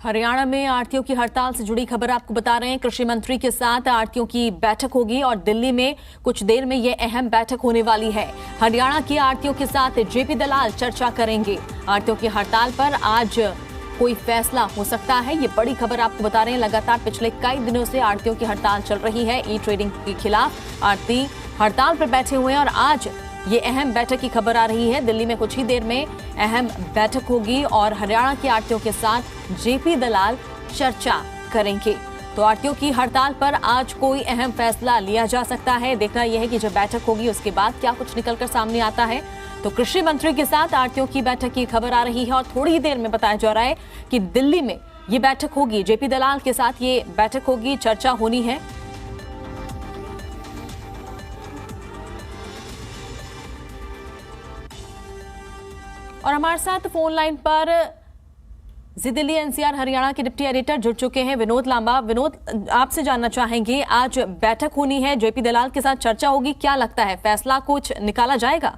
हरियाणा में आढ़तियों की हड़ताल से जुड़ी खबर आपको बता रहे हैं। कृषि मंत्री के साथ आढ़तियों की बैठक होगी और दिल्ली में कुछ देर में यह अहम बैठक होने वाली है। हरियाणा की आढ़तियों के साथ जेपी दलाल चर्चा करेंगे। आढ़तियों की हड़ताल पर आज कोई फैसला हो सकता है, ये बड़ी खबर आपको बता रहे हैं। लगातार पिछले कई दिनों से आढ़तियों की हड़ताल चल रही है। ई ट्रेडिंग के खिलाफ आढ़ती हड़ताल पर बैठे हुए हैं और आज ये अहम बैठक की खबर आ रही है। दिल्ली में कुछ ही देर में अहम बैठक होगी और हरियाणा के आढ़तियों के साथ जेपी दलाल चर्चा करेंगे। तो आढ़तियों की हड़ताल पर आज कोई अहम फैसला लिया जा सकता है। देखना यह है कि जब बैठक होगी उसके बाद क्या कुछ निकलकर सामने आता है। तो कृषि मंत्री के साथ आढ़तियों की बैठक की खबर आ रही है और थोड़ी ही देर में बताया जा रहा है कि दिल्ली में ये बैठक होगी। जेपी दलाल के साथ ये बैठक होगी, चर्चा होनी है। और हमारे साथ फोन लाइन पर जी दिल्ली एनसीआर हरियाणा के डिप्टी एडिटर जुड़ चुके हैं विनोद लांबा। विनोद, आपसे जानना चाहेंगे, आज बैठक होनी है, जेपी दलाल के साथ चर्चा होगी, क्या लगता है फैसला कुछ निकाला जाएगा?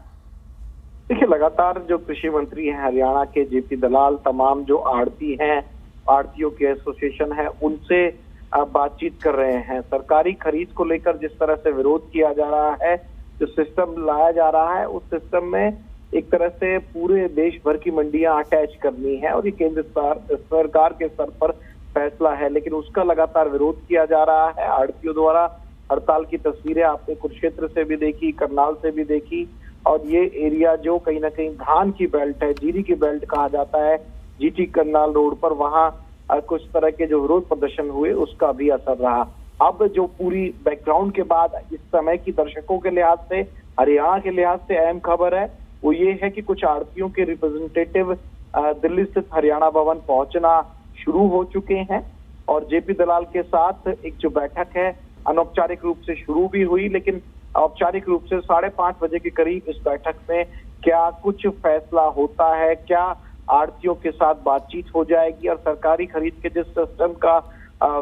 देखिए, लगातार जो कृषि मंत्री हैं हरियाणा के जेपी दलाल तमाम जो आढ़ती हैं, आढ़तियों के एसोसिएशन है, उनसे बातचीत कर रहे हैं। सरकारी खरीद को लेकर जिस तरह से विरोध किया जा रहा है, जो सिस्टम लाया जा रहा है, उस सिस्टम में एक तरह से पूरे देश भर की मंडियां अटैच करनी है और ये केंद्र सरकार के स्तर पर फैसला है, लेकिन उसका लगातार विरोध किया जा रहा है आढ़तियों द्वारा। हड़ताल की तस्वीरें आपने कुरुक्षेत्र से भी देखी, करनाल से भी देखी, और ये एरिया जो कहीं ना कहीं धान की बेल्ट है, जीरी की बेल्ट कहा जाता है, जीटी करनाल रोड पर, वहां कुछ तरह के जो विरोध प्रदर्शन हुए उसका भी असर रहा। अब जो पूरी बैकग्राउंड के बाद इस समय की दर्शकों के लिहाज से, हरियाणा के लिहाज से अहम खबर है वो ये है कि कुछ आढ़तियों के रिप्रेजेंटेटिव दिल्ली स्थित हरियाणा भवन पहुंचना शुरू हो चुके हैं और जेपी दलाल के साथ एक जो बैठक है अनौपचारिक रूप से शुरू भी हुई, लेकिन औपचारिक रूप से 5:30 बजे के करीब इस बैठक में क्या कुछ फैसला होता है, क्या आढ़तियों के साथ बातचीत हो जाएगी और सरकारी खरीद के जिस सिस्टम का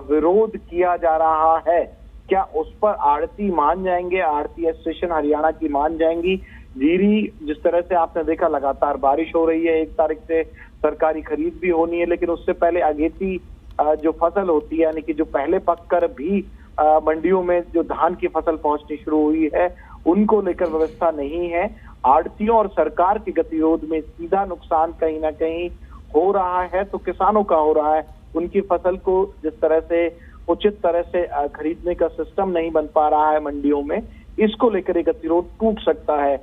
विरोध किया जा रहा है क्या उस पर आढ़ती मान जाएंगे, आढ़ती एसोसिएशन हरियाणा की मान जाएंगी। जीरी जिस तरह से आपने देखा, लगातार बारिश हो रही है, 1 तारीख से सरकारी खरीद भी होनी है, लेकिन उससे पहले अगेती जो फसल होती है, यानी कि जो पहले पककर भी मंडियों में जो धान की फसल पहुंचनी शुरू हुई है, उनको लेकर व्यवस्था नहीं है। आढ़तियों और सरकार के गतिरोध में सीधा नुकसान कहीं ना कहीं हो रहा है, तो किसानों का हो रहा है। उनकी फसल को जिस तरह से उचित तरह से खरीदने का सिस्टम नहीं बन पा रहा है मंडियों में, इसको लेकर एक गतिरोध टूट सकता है।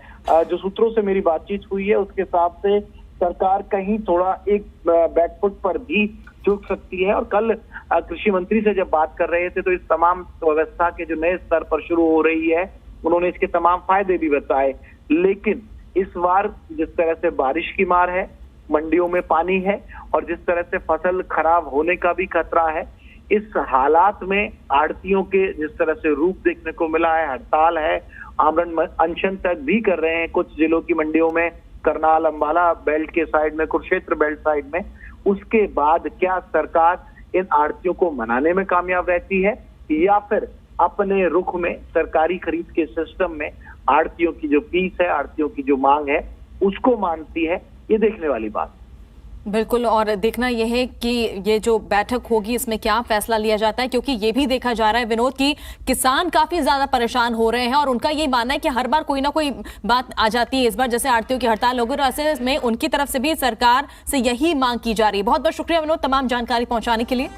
जो सूत्रों से मेरी बातचीत हुई है उसके हिसाब से सरकार कहीं थोड़ा एक बैकफुट पर भी चूक सकती है। और कल कृषि मंत्री से जब बात कर रहे थे तो इस तमाम व्यवस्था के जो नए स्तर पर शुरू हो रही है, उन्होंने इसके तमाम फायदे भी बताए, लेकिन इस बार जिस तरह से बारिश की मार है, मंडियों में पानी है और जिस तरह से फसल खराब होने का भी खतरा है, इस हालात में आढ़तियों के जिस तरह से रूप देखने को मिला है, हड़ताल है, आमरण अनशन तक भी कर रहे हैं कुछ जिलों की मंडियों में, करनाल अंबाला बेल्ट के साइड में, कुरुक्षेत्र बेल्ट साइड में, उसके बाद क्या सरकार इन आढ़तियों को मनाने में कामयाब रहती है या फिर अपने रुख में सरकारी खरीद के सिस्टम में आढ़तियों की जो फीस है, आढ़तियों की जो मांग है, उसको मानती है, ये देखने वाली बात। बिल्कुल, और देखना यह है कि ये जो बैठक होगी इसमें क्या फैसला लिया जाता है, क्योंकि ये भी देखा जा रहा है विनोद की किसान काफी ज्यादा परेशान हो रहे हैं और उनका ये मानना है कि हर बार कोई ना कोई बात आ जाती है। इस बार जैसे आढ़तियों की हड़ताल होगी, ऐसे में उनकी तरफ से भी सरकार से यही मांग की जा रही है। बहुत बहुत शुक्रिया विनोद तमाम जानकारी पहुंचाने के लिए।